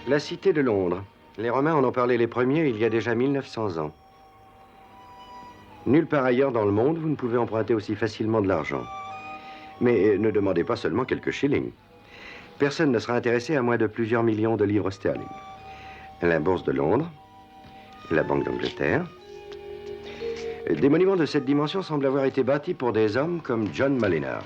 La cité de Londres. Les Romains en ont parlé les premiers il y a déjà 1900 ans. Nulle part ailleurs dans le monde, vous ne pouvez emprunter aussi facilement de l'argent. Mais ne demandez pas seulement quelques shillings. Personne ne sera intéressé à moins de plusieurs millions de livres sterling. La Bourse de Londres, la Banque d'Angleterre. Des monuments de cette dimension semblent avoir été bâtis pour des hommes comme John Molineux.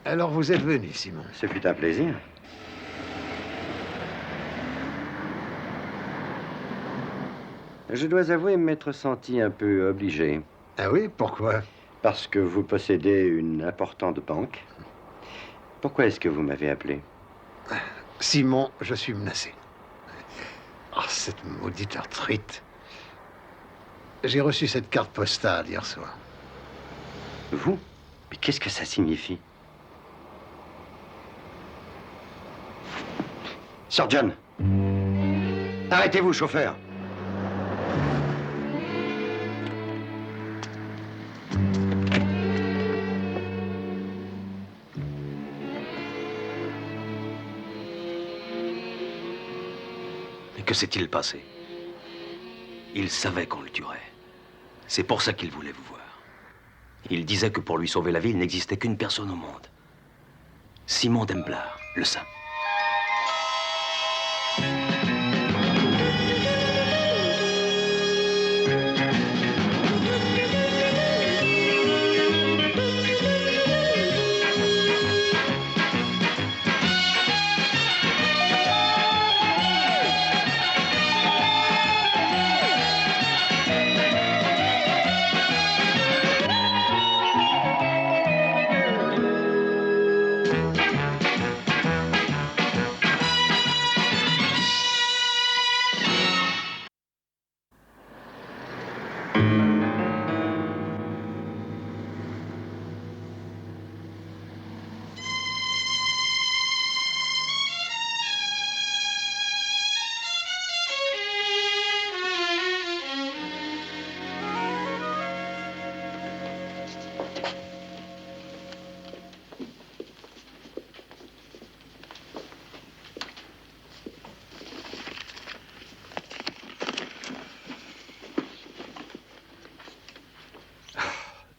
Alors vous êtes venu, Simon. Ce fut un plaisir. Je dois avouer m'être senti un peu obligé. Ah oui, pourquoi? Parce que vous possédez une importante banque. Pourquoi est-ce que vous m'avez appelé? Simon, je suis menacé. Oh, cette maudite arthrite. J'ai reçu cette carte postale hier soir. Vous? Mais qu'est-ce que ça signifie? Sir John! Arrêtez-vous, chauffeur! Mais que s'est-il passé? Il savait qu'on le tuerait. C'est pour ça qu'il voulait vous voir. Il disait que pour lui sauver la vie, il n'existait qu'une personne au monde. Simon Templar, le saint.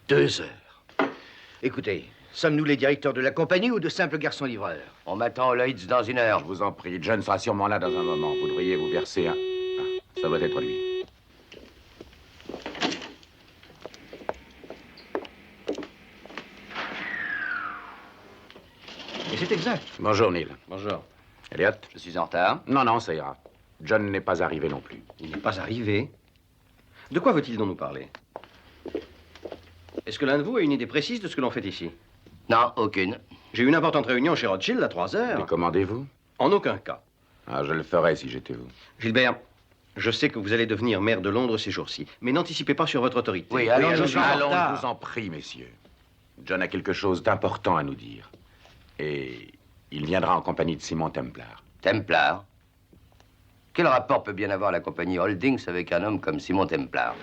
Deux heures. Écoutez, sommes-nous les directeurs de la compagnie ou de simples garçons livreurs? On m'attend au Lloyd's dans une heure. Je vous en prie, John sera sûrement là dans un moment. Vous devriez vous verser un... Ah, ça doit être lui. Et c'est exact. Bonjour, Neil. Bonjour. Elliot? Je suis en retard. Non, ça ira. John n'est pas arrivé non plus. Il n'est pas arrivé. De quoi veut-il donc nous parler? Est-ce que l'un de vous a une idée précise de ce que l'on fait ici? Non, aucune. J'ai une importante réunion chez Rothschild à 3 heures. Et commandez-vous? En aucun cas. Ah, je le ferais si j'étais vous. Gilbert, je sais que vous allez devenir maire de Londres ces jours-ci, mais n'anticipez pas sur votre autorité. Oui, allons, je je suis en allons, retard. je vous en prie, messieurs. John a quelque chose d'important à nous dire. Et il viendra en compagnie de Simon Templar. Templar. Quel rapport peut bien avoir la compagnie Holdings avec un homme comme Simon Templar?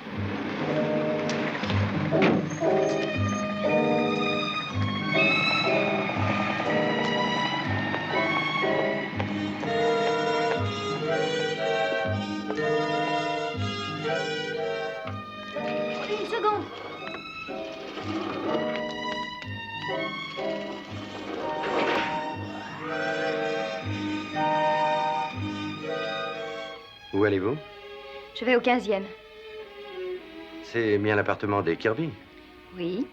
Une seconde. Où allez-vous? Je vais au 15e. C'est bien l'appartement des Kirby. Oui.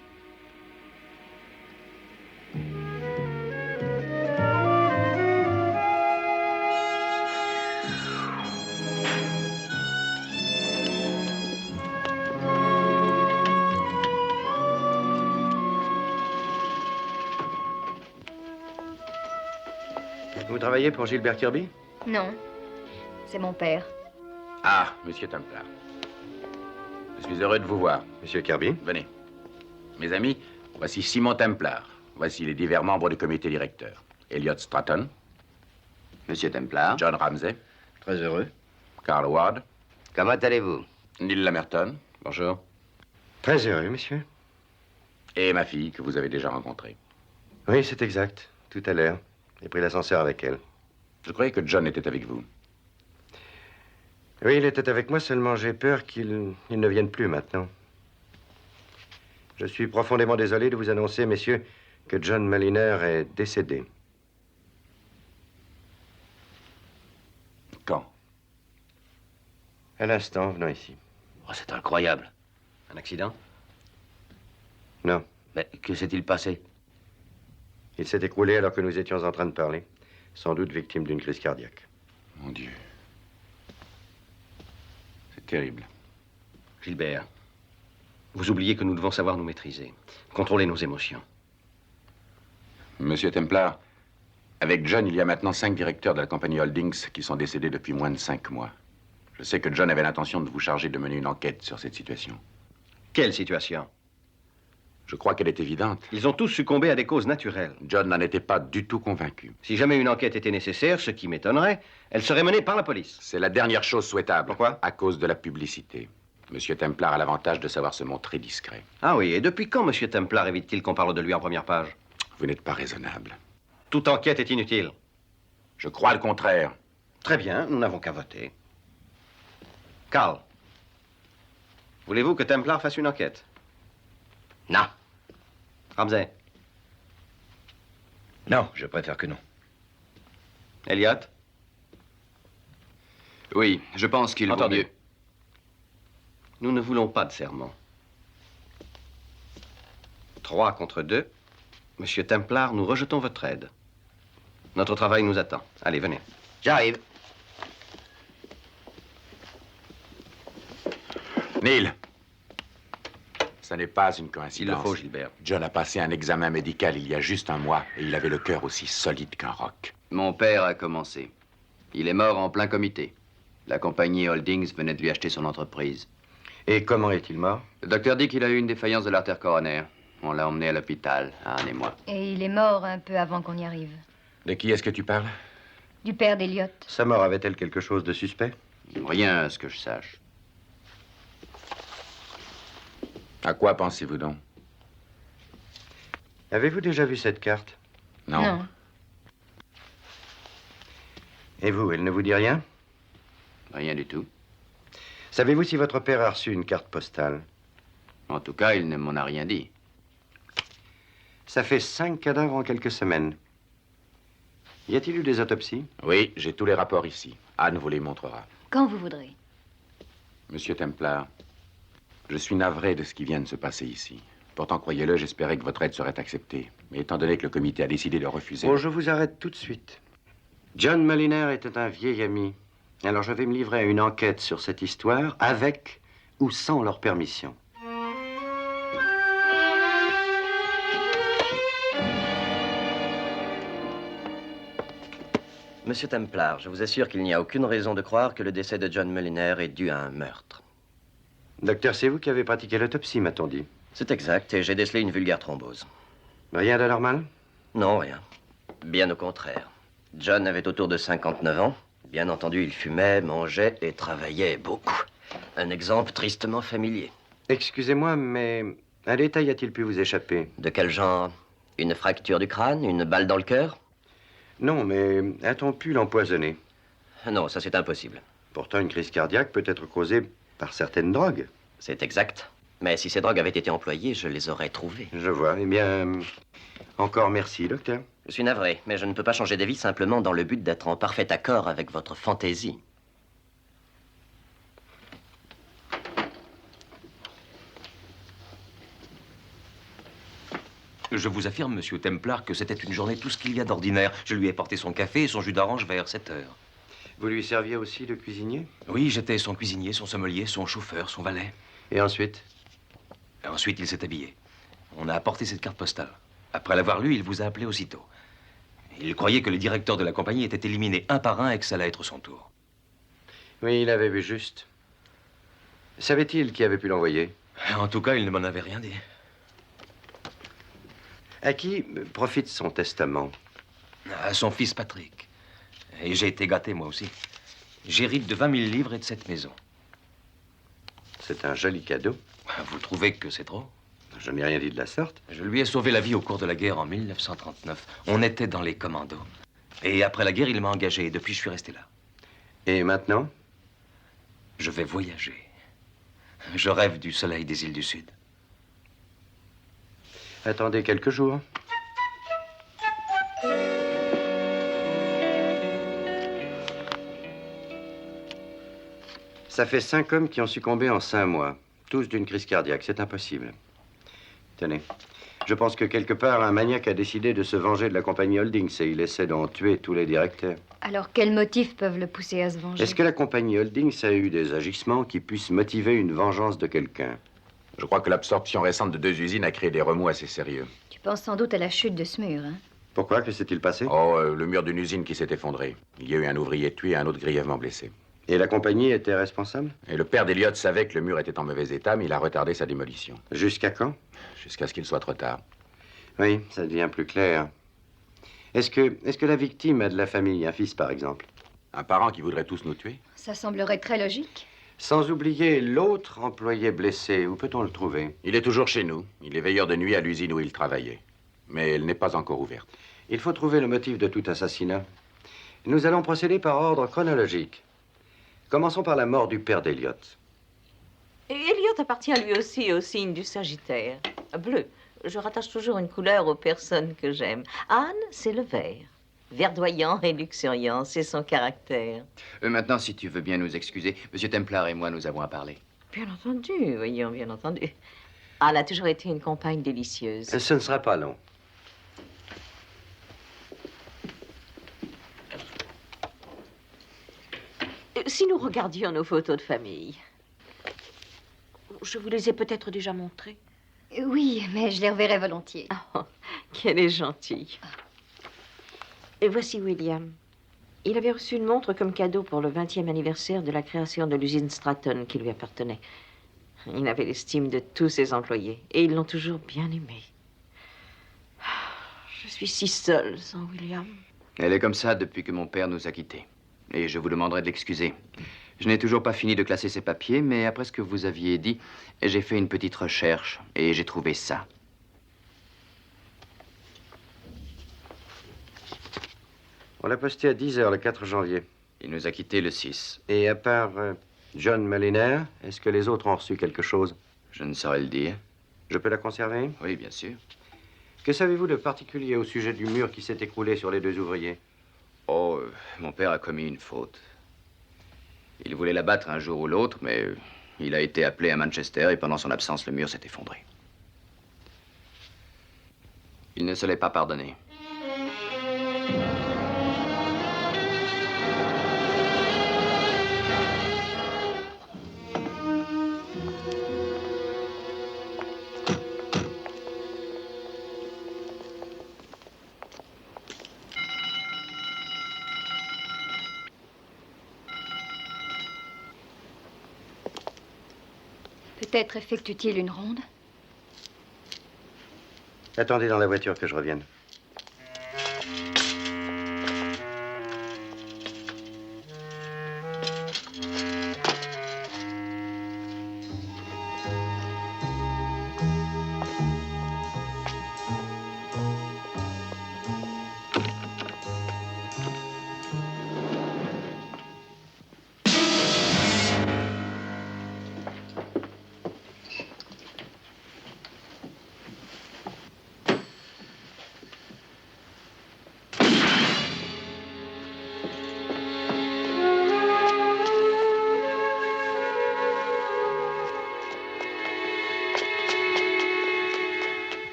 Vous travaillez pour Gilbert Kirby? Non. C'est mon père. Ah, monsieur Templar. Je suis heureux de vous voir. Monsieur Kirby? Venez. Mes amis, voici Simon Templar. Voici les divers membres du comité directeur. Elliot Stratton. Monsieur Templar. John Ramsay. Très heureux. Carl Ward. Comment allez-vous? Neil Lamerton. Bonjour. Très heureux, monsieur. Et ma fille, que vous avez déjà rencontrée. Oui, c'est exact. Tout à l'heure. J'ai pris l'ascenseur avec elle. Je croyais que John était avec vous. Oui, il était avec moi, seulement j'ai peur qu'il ne vienne plus maintenant. Je suis profondément désolé de vous annoncer, messieurs, que John Maliner est décédé. Quand? À l'instant, venant ici. Oh, c'est incroyable. Un accident? Non. Mais que s'est-il passé? Il s'est écroulé alors que nous étions en train de parler. Sans doute victime d'une crise cardiaque. Mon Dieu. C'est terrible. Gilbert, vous oubliez que nous devons savoir nous maîtriser, contrôler nos émotions. Monsieur Templar, avec John, il y a maintenant 5 directeurs de la compagnie Holdings qui sont décédés depuis moins de 5 mois. Je sais que John avait l'intention de vous charger de mener une enquête sur cette situation. Quelle situation? Je crois qu'elle est évidente. Ils ont tous succombé à des causes naturelles. John n'en était pas du tout convaincu. Si jamais une enquête était nécessaire, ce qui m'étonnerait, elle serait menée par la police. C'est la dernière chose souhaitable. Pourquoi? À cause de la publicité. Monsieur Templar a l'avantage de savoir se montrer discret. Ah oui, et depuis quand M. Templar évite-t-il qu'on parle de lui en première page? Vous n'êtes pas raisonnable. Toute enquête est inutile. Je crois le contraire. Très bien, nous n'avons qu'à voter. Carl, voulez-vous que Templar fasse une enquête? Non. Ramsay, Non, je préfère que non. Elliot, Oui, je pense qu'il vaut Entendez. mieux. nous ne voulons pas de serment. 3 contre 2. Monsieur Templar, nous rejetons votre aide. Notre travail nous attend. Allez, venez. J'arrive. Neil, ça n'est pas une S'il coïncidence. le faut, Gilbert. John a passé un examen médical il y a juste un mois et il avait le cœur aussi solide qu'un roc. Mon père a commencé. Il est mort en plein comité. La compagnie Holdings venait de lui acheter son entreprise. Et comment est-il mort? Le docteur dit qu'il a eu une défaillance de l'artère coronaire. On l'a emmené à l'hôpital, Anne et moi. Et il est mort un peu avant qu'on y arrive. De qui est-ce que tu parles? Du père d'Eliot. Sa mort avait-elle quelque chose de suspect? Rien à ce que je sache. À quoi pensez-vous donc? Avez-vous déjà vu cette carte? Non. Et vous, elle ne vous dit rien? Rien du tout. Savez-vous si votre père a reçu une carte postale? En tout cas, il ne m'en a rien dit. Ça fait 5 cadavres en quelques semaines. Y a-t-il eu des autopsies? Oui, j'ai tous les rapports ici. Anne vous les montrera. Quand vous voudrez. Monsieur Templar, je suis navré de ce qui vient de se passer ici. Pourtant, croyez-le, j'espérais que votre aide serait acceptée. Mais étant donné que le comité a décidé de refuser... Bon, je vous arrête tout de suite. John Maliner était un vieil ami. Alors je vais me livrer à une enquête sur cette histoire, avec ou sans leur permission. Monsieur Templar, je vous assure qu'il n'y a aucune raison de croire que le décès de John Moliner est dû à un meurtre. Docteur, c'est vous qui avez pratiqué l'autopsie, m'a-t-on dit. C'est exact, et j'ai décelé une vulgaire thrombose. Rien d'anormal? Non, rien. Bien au contraire. John avait autour de 59 ans. Bien entendu, il fumait, mangeait et travaillait beaucoup. Un exemple tristement familier. Excusez-moi, mais un détail a-t-il pu vous échapper? De quel genre? Une fracture du crâne? Une balle dans le cœur? Non, mais a-t-on pu l'empoisonner? Non, ça c'est impossible. Pourtant, une crise cardiaque peut être causée par certaines drogues. C'est exact. Mais si ces drogues avaient été employées, je les aurais trouvées. Je vois. Eh bien, encore merci, docteur. Je suis navré, mais je ne peux pas changer d'avis simplement dans le but d'être en parfait accord avec votre fantaisie. Je vous affirme, monsieur Templar, que c'était une journée tout ce qu'il y a d'ordinaire. Je lui ai porté son café et son jus d'orange vers 7 heures. Vous lui serviez aussi de cuisinier? Oui, j'étais son cuisinier, son sommelier, son chauffeur, son valet. Et ensuite? Et ensuite, il s'est habillé. On a apporté cette carte postale. Après l'avoir lue, il vous a appelé aussitôt. Il croyait que les directeurs de la compagnie étaient éliminés un par un et que ça allait être son tour. Oui, il avait vu juste. Savait-il qui avait pu l'envoyer? En tout cas, il ne m'en avait rien dit. À qui profite son testament? À son fils Patrick. Et j'ai été gâté, moi aussi. J'hérite de 20 000 livres et de cette maison. C'est un joli cadeau. Vous trouvez que c'est trop? Je n'ai rien dit de la sorte. Je lui ai sauvé la vie au cours de la guerre en 1939. On était dans les commandos. Et après la guerre, il m'a engagé. Et depuis, je suis resté là. Et maintenant? Je vais voyager. Je rêve du soleil des îles du Sud. Attendez quelques jours. Ça fait 5 hommes qui ont succombé en 5 mois. Tous d'une crise cardiaque. C'est impossible. Tenez. Je pense que quelque part, un maniaque a décidé de se venger de la compagnie Holdings et il essaie d'en tuer tous les directeurs. Alors, quels motifs peuvent le pousser à se venger? Est-ce que la compagnie Holdings a eu des agissements qui puissent motiver une vengeance de quelqu'un? Je crois que l'absorption récente de 2 usines a créé des remous assez sérieux. Tu penses sans doute à la chute de ce mur, hein? Pourquoi? Que s'est-il passé? Oh, le mur d'une usine qui s'est effondré. Il y a eu un ouvrier tué et un autre grièvement blessé. Et la compagnie était responsable? Et le père d'Eliott savait que le mur était en mauvais état, mais il a retardé sa démolition. Jusqu'à quand? Jusqu'à ce qu'il soit trop tard. Oui, ça devient plus clair. Est-ce que la victime a de la famille, un fils par exemple? Un parent qui voudrait tous nous tuer? Ça semblerait très logique. Sans oublier l'autre employé blessé, où peut-on le trouver? Il est toujours chez nous. Il est veilleur de nuit à l'usine où il travaillait. Mais elle n'est pas encore ouverte. Il faut trouver le motif de tout assassinat. Nous allons procéder par ordre chronologique. Commençons par la mort du père d'Eliott. Et Elliot appartient lui aussi au signe du Sagittaire. Bleu. Je rattache toujours une couleur aux personnes que j'aime. Anne, c'est le vert. Verdoyant et luxuriant, c'est son caractère. Maintenant, si tu veux bien nous excuser, Monsieur Templar et moi, nous avons à parler. Bien entendu, voyons, bien entendu. Anne a toujours été une compagne délicieuse. Ce ne sera pas long. Si nous regardions nos photos de famille, je vous les ai peut-être déjà montrées. Oui, mais je les reverrai volontiers. Oh, qu'elle est gentille. Et voici William. Il avait reçu une montre comme cadeau pour le 20e anniversaire de la création de l'usine Stratton qui lui appartenait. Il avait l'estime de tous ses employés et ils l'ont toujours bien aimé. Je suis si seule sans William. Elle est comme ça depuis que mon père nous a quittés. Et je vous demanderai de l'excuser. Je n'ai toujours pas fini de classer ses papiers, mais après ce que vous aviez dit, j'ai fait une petite recherche et j'ai trouvé ça. On l'a posté à 10 h le 4 janvier. Il nous a quittés le 6. Et à part John Maliner, est-ce que les autres ont reçu quelque chose? Je ne saurais le dire. Je peux la conserver? Oui, bien sûr. Que savez-vous de particulier au sujet du mur qui s'est écroulé sur les 2 ouvriers? Oh, mon père a commis une faute. Il voulait l'abattre un jour ou l'autre, mais il a été appelé à Manchester et pendant son absence, le mur s'est effondré. Il ne se l'est pas pardonné. Peut-être effectue-t-il une ronde? Attendez dans la voiture que je revienne.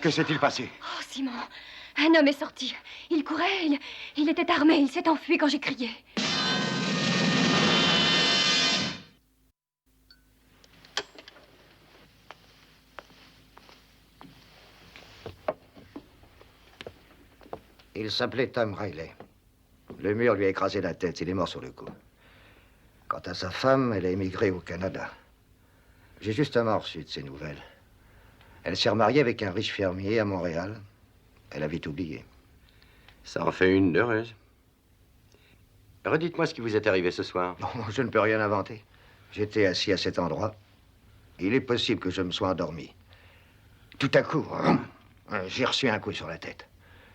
Que s'est-il passé? Oh, Simon, un homme est sorti. Il courait, il était armé, il s'est enfui quand j'ai crié. Il s'appelait Tom Riley. Le mur lui a écrasé la tête, il est mort sur le coup. Quant à sa femme, elle a émigré au Canada. J'ai justement reçu de ses nouvelles. Elle s'est remariée avec un riche fermier à Montréal. Elle a vite oublié. Ça en fait une heureuse. Redites-moi ce qui vous est arrivé ce soir. Bon, je ne peux rien inventer. J'étais assis à cet endroit. Il est possible que je me sois endormi. Tout à coup, j'ai reçu un coup sur la tête.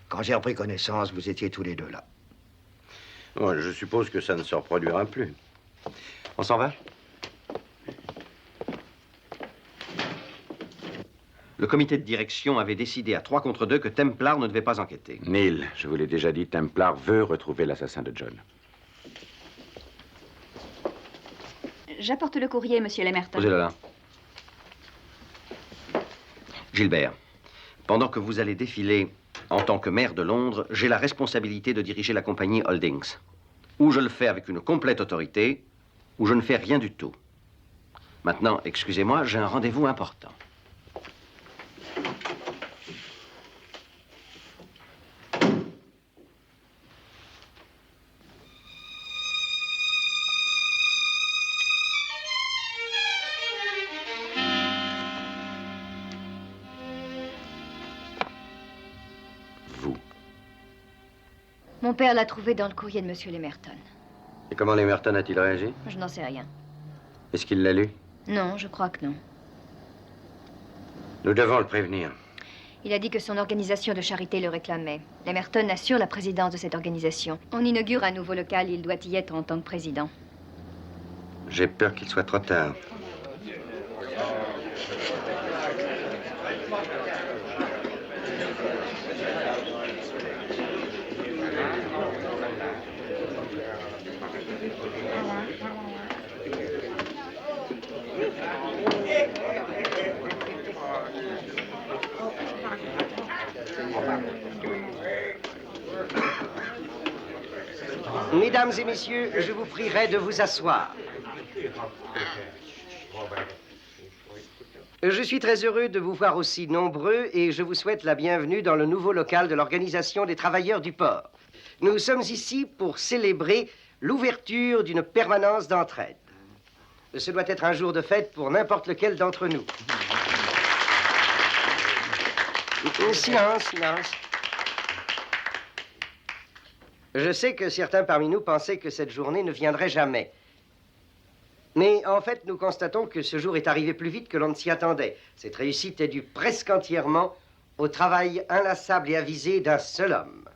Quand j'ai repris connaissance, vous étiez tous les deux là. Bon, je suppose que ça ne se reproduira plus. On s'en va? Le comité de direction avait décidé à 3 contre 2 que Templar ne devait pas enquêter. Neil, je vous l'ai déjà dit, Templar veut retrouver l'assassin de John. J'apporte le courrier, monsieur Lemerton. Posez-le là. Gilbert, pendant que vous allez défiler en tant que maire de Londres, j'ai la responsabilité de diriger la compagnie Holdings. Ou je le fais avec une complète autorité, ou je ne fais rien du tout. Maintenant, excusez-moi, j'ai un rendez-vous important. Mon père l'a trouvé dans le courrier de monsieur Lemerton. Et comment Lemerton a-t-il réagi? Je n'en sais rien. Est-ce qu'il l'a lu? Non, je crois que non. Nous devons le prévenir. Il a dit que son organisation de charité le réclamait. Lemerton assure la présidence de cette organisation. On inaugure un nouveau local, il doit y être en tant que président. J'ai peur qu'il soit trop tard. Mesdames et messieurs, je vous prierai de vous asseoir. Je suis très heureux de vous voir aussi nombreux et je vous souhaite la bienvenue dans le nouveau local de l'Organisation des travailleurs du port. Nous sommes ici pour célébrer l'ouverture d'une permanence d'entraide. Ce doit être un jour de fête pour n'importe lequel d'entre nous. Silence, silence. Je sais que certains parmi nous pensaient que cette journée ne viendrait jamais. Mais en fait, nous constatons que ce jour est arrivé plus vite que l'on ne s'y attendait. Cette réussite est due presque entièrement au travail inlassable et avisé d'un seul homme.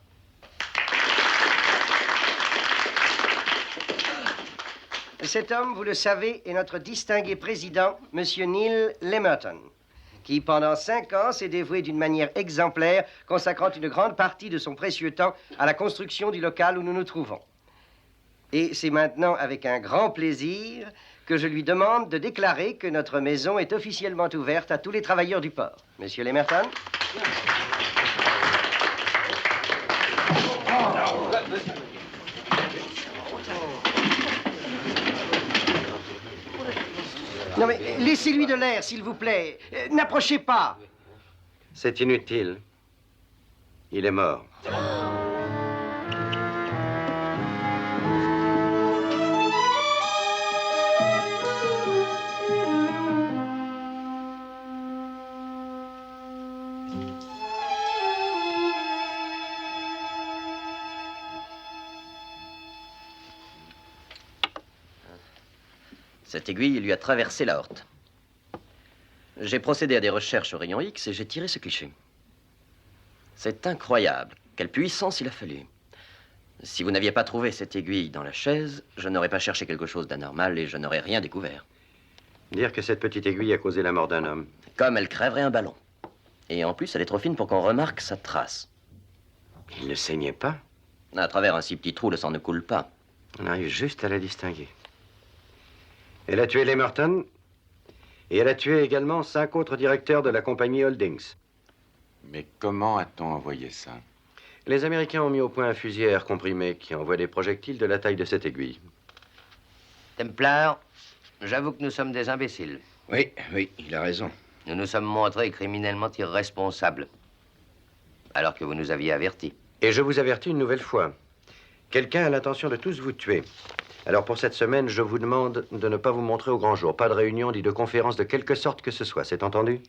Cet homme, vous le savez, est notre distingué président, M. Neil Lemerton, qui, pendant 5 ans, s'est dévoué d'une manière exemplaire, consacrant une grande partie de son précieux temps à la construction du local où nous nous trouvons. Et c'est maintenant avec un grand plaisir que je lui demande de déclarer que notre maison est officiellement ouverte à tous les travailleurs du port. Monsieur Lemerton? Non mais laissez-lui de l'air, s'il vous plaît. N'approchez pas. C'est inutile. Il est mort. Cette aiguille lui a traversé l'aorte. J'ai procédé à des recherches au rayon X et j'ai tiré ce cliché. C'est incroyable. Quelle puissance il a fallu. Si vous n'aviez pas trouvé cette aiguille dans la chaise, je n'aurais pas cherché quelque chose d'anormal et je n'aurais rien découvert. Dire que cette petite aiguille a causé la mort d'un homme. Comme elle crèverait un ballon. Et en plus, elle est trop fine pour qu'on remarque sa trace. Il ne saignait pas? À travers un si petit trou, le sang ne coule pas. On arrive juste à la distinguer. Elle a tué Lemerton et elle a tué également 5 autres directeurs de la compagnie Holdings. Mais comment a-t-on envoyé ça? Les Américains ont mis au point un fusil à air comprimé qui envoie des projectiles de la taille de cette aiguille. Templar, j'avoue que nous sommes des imbéciles. Oui, il a raison. Nous nous sommes montrés criminellement irresponsables. Alors que vous nous aviez avertis. Et je vous avertis une nouvelle fois. Quelqu'un a l'intention de tous vous tuer. Alors pour cette semaine, je vous demande de ne pas vous montrer au grand jour. Pas de réunion ni de conférence de quelque sorte que ce soit. C'est entendu?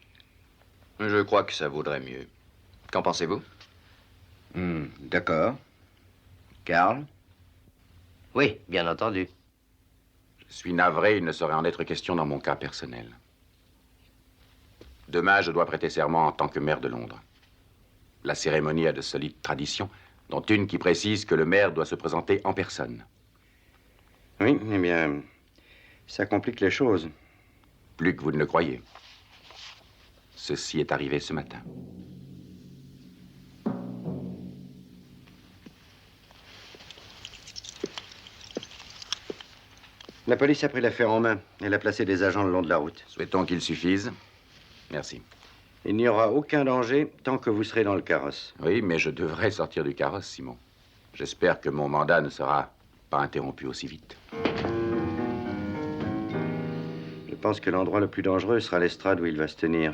Je crois que ça vaudrait mieux. Qu'en pensez-vous? D'accord. Karl? Oui, bien entendu. Je suis navré, il ne saurait en être question dans mon cas personnel. Demain, je dois prêter serment en tant que maire de Londres. La cérémonie a de solides traditions, dont une qui précise que le maire doit se présenter en personne. Oui, eh bien, ça complique les choses. Plus que vous ne le croyez. Ceci est arrivé ce matin. La police a pris l'affaire en main. Elle a placé des agents le long de la route. Souhaitons qu'il suffise. Merci. Il n'y aura aucun danger tant que vous serez dans le carrosse. Oui, mais je devrais sortir du carrosse, Simon. J'espère que mon mandat ne sera pas interrompu aussi vite. Je pense que l'endroit le plus dangereux sera l'estrade où il va se tenir.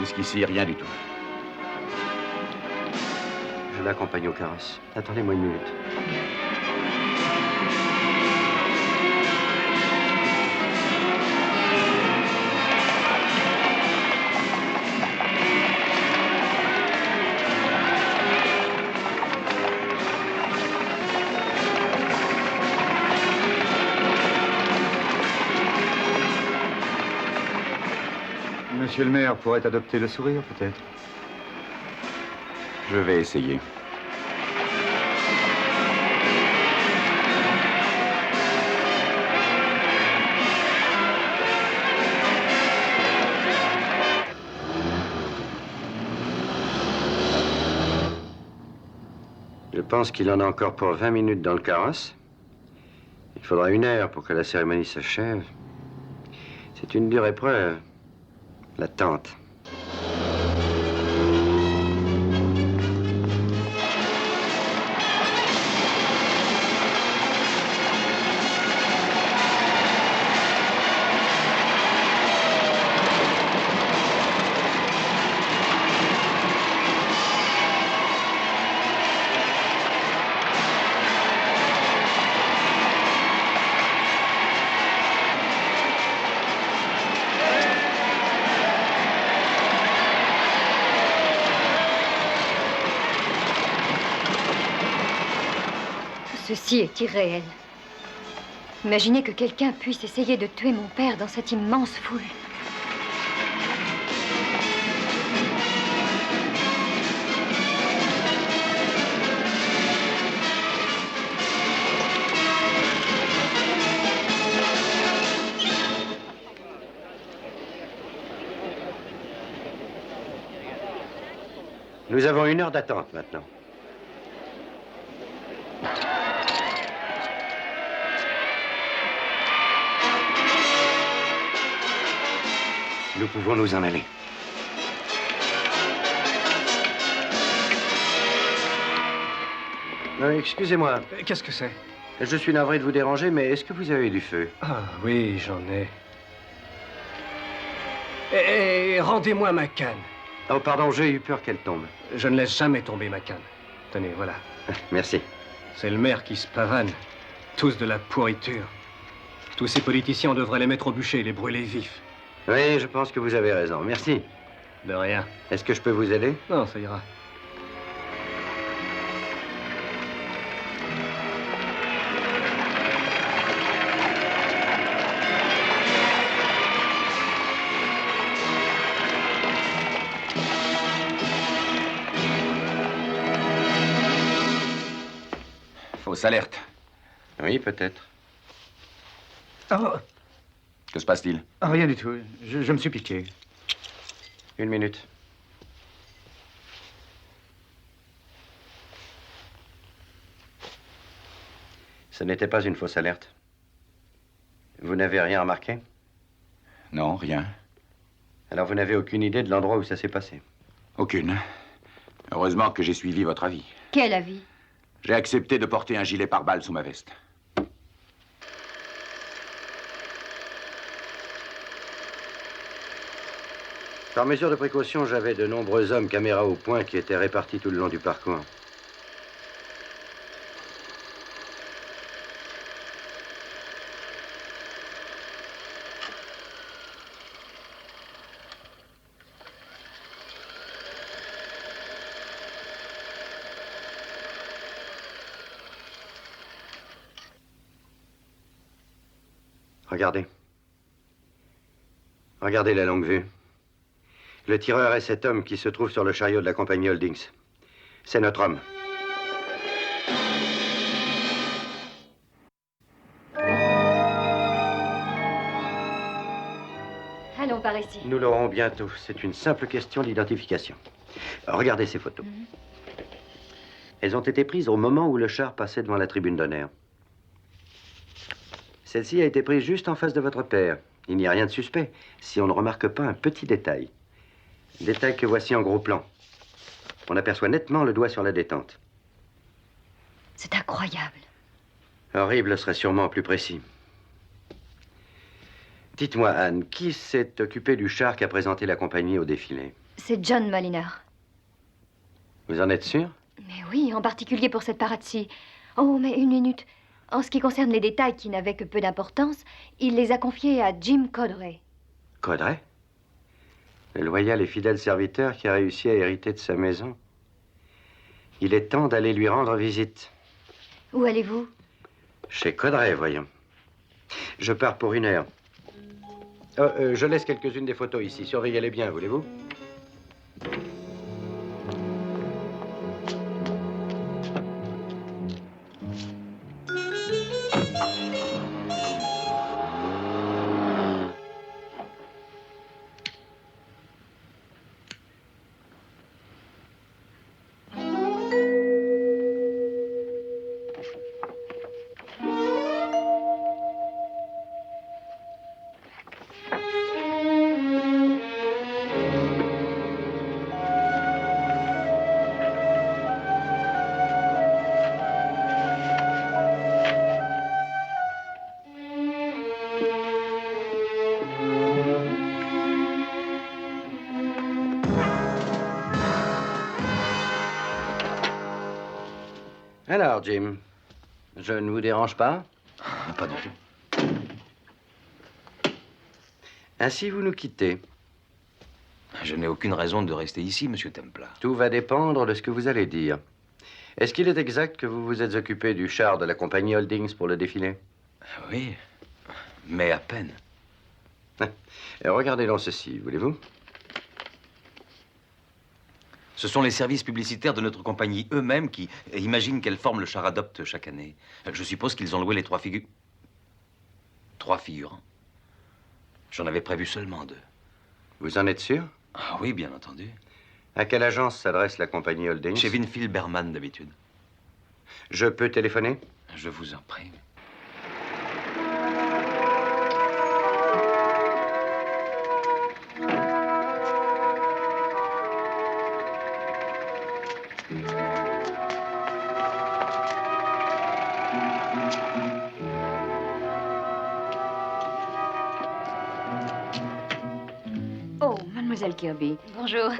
Jusqu'ici, rien du tout. Je l'accompagne au carrosse. Attendez-moi une minute. Monsieur le maire pourrait adopter le sourire, peut-être. Je vais essayer. Je pense qu'il en a encore pour 20 minutes dans le carrosse. Il faudra 1 heure pour que la cérémonie s'achève. C'est une dure épreuve. L'attente. Ceci est irréel. Imaginez que quelqu'un puisse essayer de tuer mon père dans cette immense foule. Nous avons 1 heure d'attente maintenant. Nous pouvons nous en aller. Excusez-moi. Qu'est-ce que c'est? Je suis navré de vous déranger, mais est-ce que vous avez du feu? Ah oui, j'en ai. Et rendez-moi ma canne. Oh, pardon, j'ai eu peur qu'elle tombe. Je ne laisse jamais tomber ma canne. Tenez, voilà. Merci. C'est le maire qui se pavane. Tous de la pourriture. Tous ces politiciens, on devrait les mettre au bûcher, les brûler vifs. Oui, je pense que vous avez raison. Merci. De rien. Est-ce que je peux vous aider? Non, ça ira. Fausse alerte. Oui, peut-être. Oh, Que se passe-t-il? rien du tout. Je me suis piqué. 1 minute. Ce n'était pas une fausse alerte. Vous n'avez rien remarqué? Non, rien. Alors vous n'avez aucune idée de l'endroit où ça s'est passé? Aucune. Heureusement que j'ai suivi votre avis. Quel avis? J'ai accepté de porter un gilet pare-balles sous ma veste. Par mesure de précaution, j'avais de nombreux hommes caméra au point qui étaient répartis tout le long du parcours. Regardez. Regardez la longue vue. Le tireur est cet homme qui se trouve sur le chariot de la compagnie Holdings. C'est notre homme. Allons par ici. Nous l'aurons bientôt. C'est une simple question d'identification. Regardez ces photos. Elles ont été prises au moment où le char passait devant la tribune d'honneur. Celle-ci a été prise juste en face de votre père. Il n'y a rien de suspect si on ne remarque pas un petit détail. Détail que voici en gros plan. On aperçoit nettement le doigt sur la détente. C'est incroyable. Horrible serait sûrement plus précis. Dites-moi, Anne, qui s'est occupé du char qu'a présenté la compagnie au défilé? C'est John Moliner. Vous en êtes sûr? Mais oui, en particulier pour cette parade-ci. Oh, mais 1 minute. En ce qui concerne les détails qui n'avaient que peu d'importance, il les a confiés à Jim Codray. Codray? Le loyal et fidèle serviteur qui a réussi à hériter de sa maison. Il est temps d'aller lui rendre visite. Où allez-vous? Chez Codray, voyons. Je pars pour 1 heure. Je laisse quelques-unes des photos ici. Surveillez-les bien, voulez-vous? Alors, Jim, je ne vous dérange pas? Pas du tout. Ainsi, vous nous quittez. Je n'ai aucune raison de rester ici, Monsieur Templar. Tout va dépendre de ce que vous allez dire. Est-ce qu'il est exact que vous vous êtes occupé du char de la compagnie Holdings pour le défilé? Oui, mais à peine. Regardez donc ceci, voulez-vous? Ce sont les services publicitaires de notre compagnie eux-mêmes qui imaginent quelle forme le char adopte chaque année. Je suppose qu'ils ont loué les 3 figures. 3 figurants. J'en avais prévu seulement 2. Vous en êtes sûr? Ah oui, bien entendu. À quelle agence s'adresse la compagnie Holdings? Chez Winfield Berman, d'habitude. Je peux téléphoner? Je vous en prie. Oh, mademoiselle Kirby. Bonjour.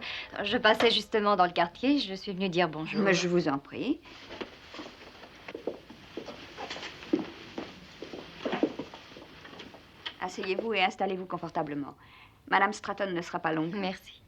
Je passais justement dans le quartier. Je suis venue dire bonjour. Mais je vous en prie. Asseyez-vous et installez-vous confortablement. Madame Stratton ne sera pas longue. Merci.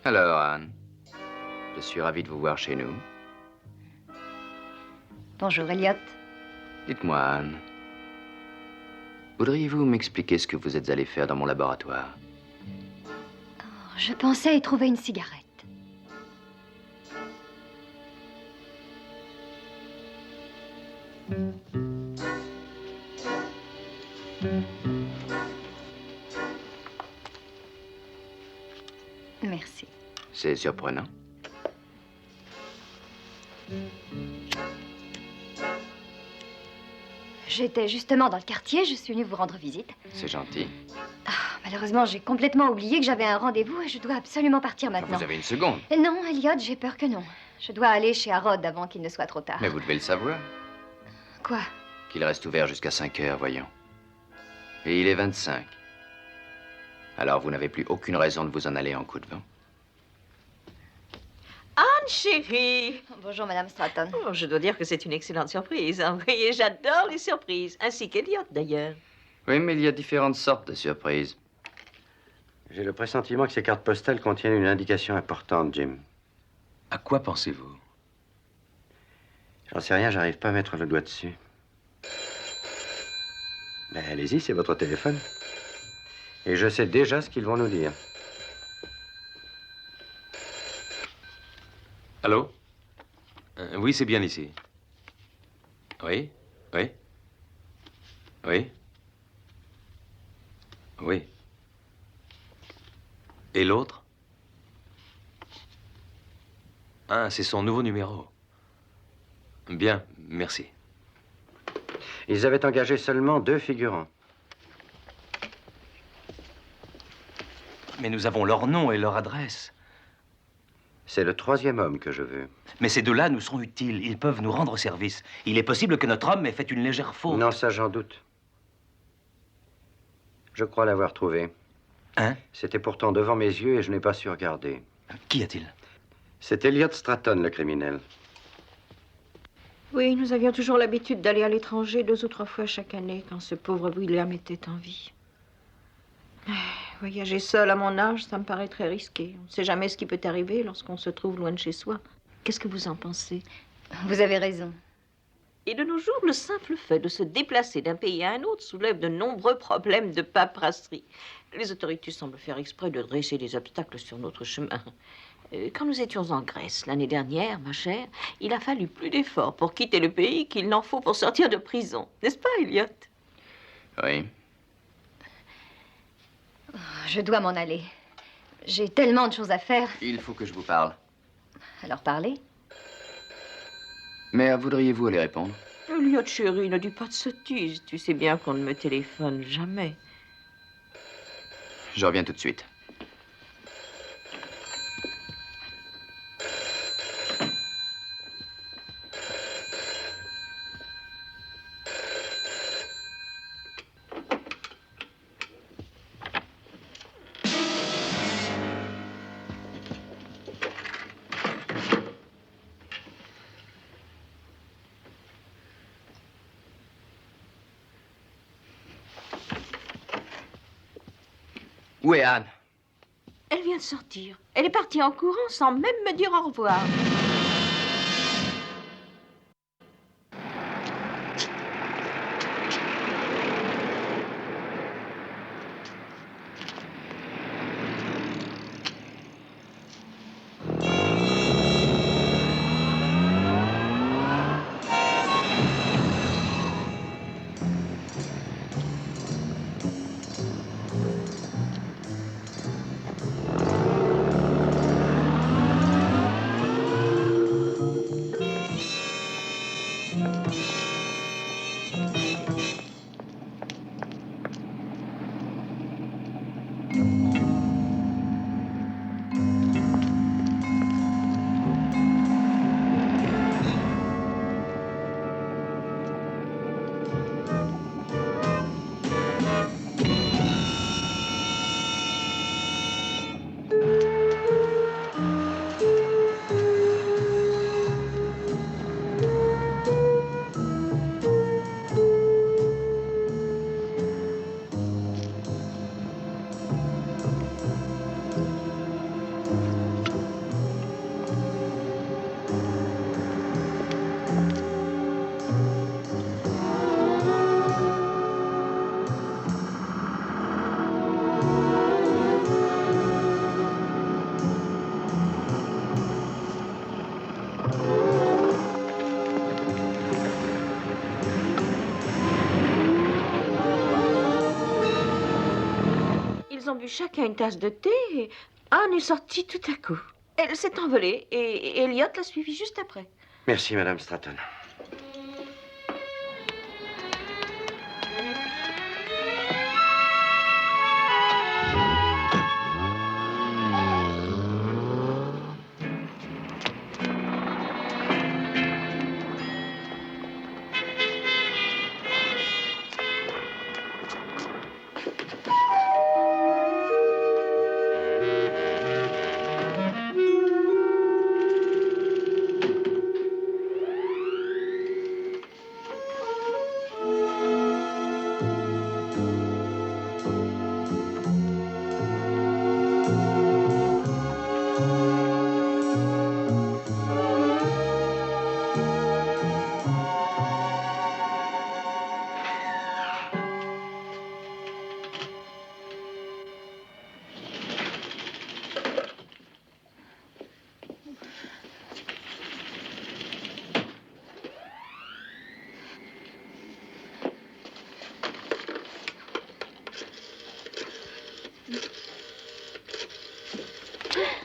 Alors, Anne, je suis ravi de vous voir chez nous. Bonjour, Elliot. Dites-moi, Anne, voudriez-vous m'expliquer ce que vous êtes allé faire dans mon laboratoire? Je pensais y trouver une cigarette. Merci. C'est surprenant. J'étais justement dans le quartier, je suis venue vous rendre visite. C'est gentil. Malheureusement, j'ai complètement oublié que j'avais un rendez-vous et je dois absolument partir maintenant. Vous avez une seconde. Non, Elliot, j'ai peur que non. Je dois aller chez Harrod avant qu'il ne soit trop tard. Mais vous devez le savoir. Quoi? Qu'il reste ouvert jusqu'à 5 heures, voyons. Et il est 25. Alors vous n'avez plus aucune raison de vous en aller en coup de vent. Anne, chérie. Bonjour, Madame Stratton. Oh, je dois dire que c'est une excellente surprise. Hein. Et j'adore les surprises, ainsi qu'Elliot, d'ailleurs. Oui, mais il y a différentes sortes de surprises. J'ai le pressentiment que ces cartes postales contiennent une indication importante, Jim. À quoi pensez-vous? J'en sais rien, j'arrive pas à mettre le doigt dessus. Ben, allez-y, c'est votre téléphone. Et je sais déjà ce qu'ils vont nous dire. Allô? Oui, c'est bien ici. Oui? Oui? Oui? Oui. Et l'autre? Ah, c'est son nouveau numéro. Bien, merci. Ils avaient engagé seulement 2 figurants. Mais nous avons leur nom et leur adresse. C'est le troisième homme que je veux. Mais ces deux-là nous seront utiles. Ils peuvent nous rendre service. Il est possible que notre homme ait fait une légère faute. Non, ça j'en doute. Je crois l'avoir trouvé. Hein? C'était pourtant devant mes yeux et je n'ai pas su regarder. Qu'y a-t-il? C'est Elliot Stratton, le criminel. Oui, nous avions toujours l'habitude d'aller à l'étranger 2 ou 3 fois chaque année quand ce pauvre William était en vie. Voyager seul à mon âge, ça me paraît très risqué. On ne sait jamais ce qui peut arriver lorsqu'on se trouve loin de chez soi. Qu'est-ce que vous en pensez? Vous avez raison. Et de nos jours, le simple fait de se déplacer d'un pays à un autre soulève de nombreux problèmes de paperasserie. Les autorités semblent faire exprès de dresser des obstacles sur notre chemin. Quand nous étions en Grèce l'année dernière, ma chère, il a fallu plus d'efforts pour quitter le pays qu'il n'en faut pour sortir de prison. N'est-ce pas, Elliot? Oui. Je dois m'en aller. J'ai tellement de choses à faire. Il faut que je vous parle. Alors parlez. Mais voudriez-vous aller répondre? Elliot, chérie, ne dis pas de sottises. Tu sais bien qu'on ne me téléphone jamais. Je reviens tout de suite. Où est Anne? Elle vient de sortir. Elle est partie en courant sans même me dire au revoir. Ils ont bu chacun une tasse de thé et Anne est sortie tout à coup. Elle s'est envolée et Elliot l'a suivie juste après. Merci, Madame Stratton.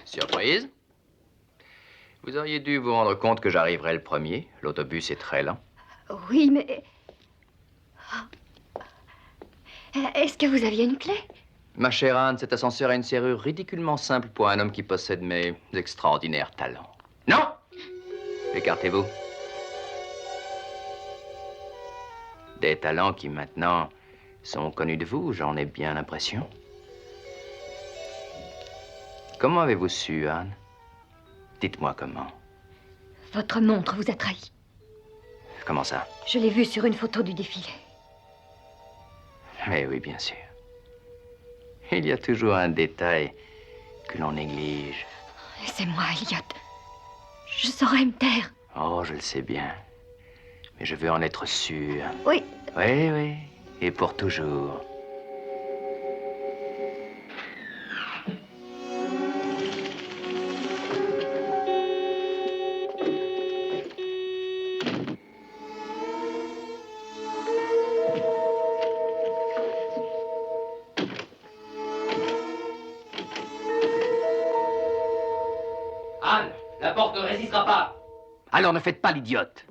Surprise. Vous auriez dû vous rendre compte que j'arriverai le premier. L'autobus est très lent. Oui, mais... Est-ce que vous aviez une clé? Ma chère Anne, cet ascenseur a une serrure ridiculement simple pour un homme qui possède mes extraordinaires talents. Non! Écartez-vous. Des talents qui maintenant sont connus de vous, j'en ai bien l'impression. Comment avez-vous su, Anne? Dites-moi comment. Votre montre vous a trahi. Comment ça? Je l'ai vue sur une photo du défilé. Mais oui, bien sûr. Il y a toujours un détail que l'on néglige. Laissez-moi, Elliot. Je saurais me taire. Oh, je le sais bien. Mais je veux en être sûr. Oui. Oui, oui. Et pour toujours. Anne, la porte ne résistera pas. Alors ne faites pas l'idiote.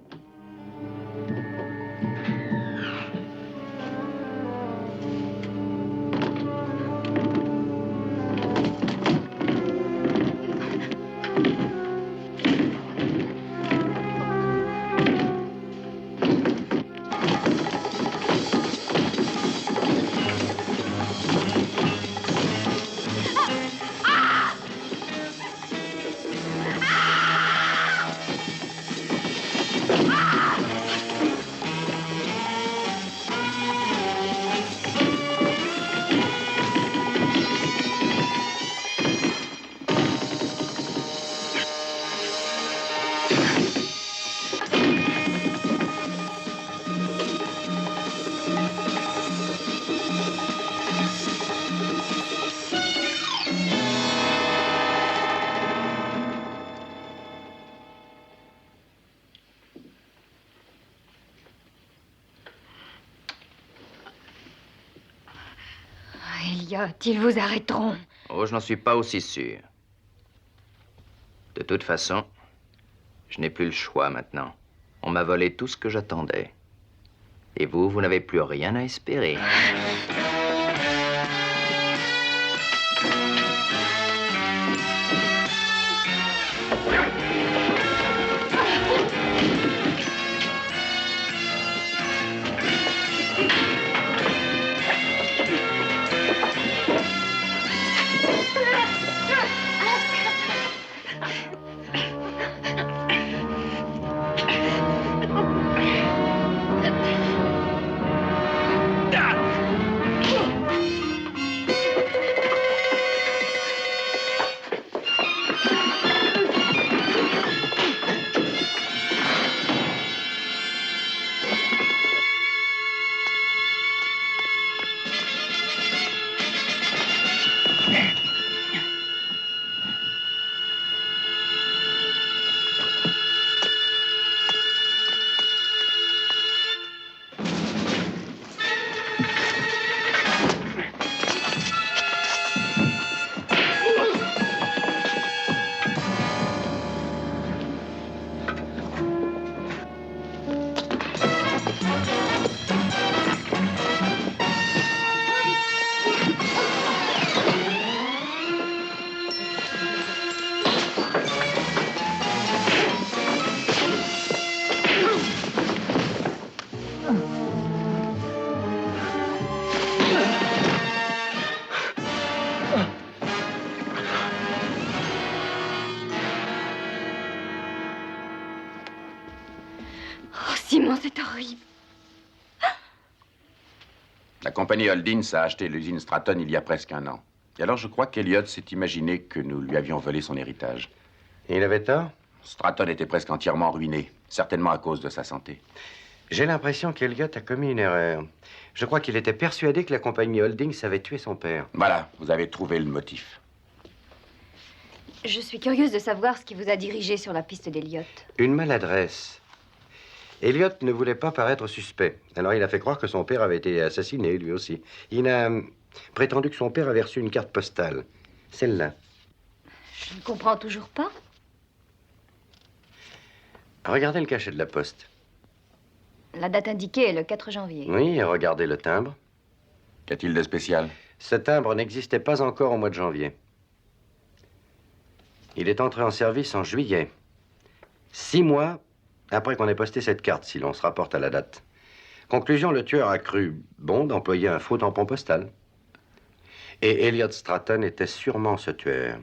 Elliot, ils vous arrêteront. Oh, je n'en suis pas aussi sûr. De toute façon, je n'ai plus le choix maintenant. On m'a volé tout ce que j'attendais. Et vous n'avez plus rien à espérer. Oh, Simon, c'est horrible. La compagnie Holdings a acheté l'usine Stratton il y a presque 1 an. Et alors je crois qu'Elliot s'est imaginé que nous lui avions volé son héritage. Et il avait tort? Stratton était presque entièrement ruiné, certainement à cause de sa santé. J'ai l'impression qu'Elliot a commis une erreur. Je crois qu'il était persuadé que la compagnie Holdings avait tué son père. Voilà, vous avez trouvé le motif. Je suis curieuse de savoir ce qui vous a dirigé sur la piste d'Elliot. Une maladresse. Elliot ne voulait pas paraître suspect. Alors il a fait croire que son père avait été assassiné, lui aussi. Il a prétendu que son père avait reçu une carte postale. Celle-là. Je ne comprends toujours pas. Regardez le cachet de la poste. La date indiquée est le 4 janvier. Oui, et regardez le timbre. Qu'a-t-il de spécial? Ce timbre n'existait pas encore au mois de janvier. Il est entré en service en juillet. 6 mois après qu'on ait posté cette carte, si l'on se rapporte à la date. Conclusion, le tueur a cru bon d'employer un faux tampon postal. Et Elliot Stratton était sûrement ce tueur.